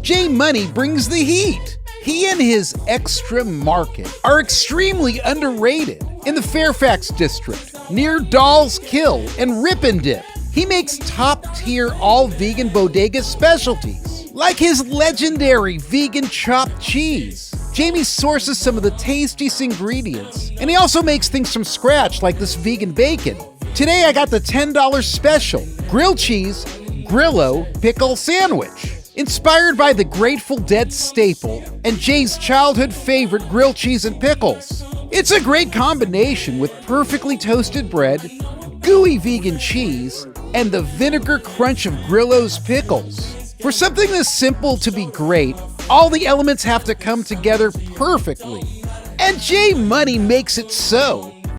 J Money brings the heat. He and his Extra Market are extremely underrated. In the Fairfax district, near Doll's Kill and Rip and Dip, he makes top-tier all-vegan bodega specialties, like his legendary vegan chopped cheese. Jamie sources some of the tastiest ingredients, and he also makes things from scratch like this vegan bacon. Today I got the $10 special, grilled cheese, Grillo pickle sandwich. Inspired by the Grateful Dead staple and Jay's childhood favorite grilled cheese and pickles. It's a great combination with perfectly toasted bread, gooey vegan cheese, and the vinegar crunch of Grillo's pickles. For something this simple to be great, all the elements have to come together perfectly. And J Money makes it so.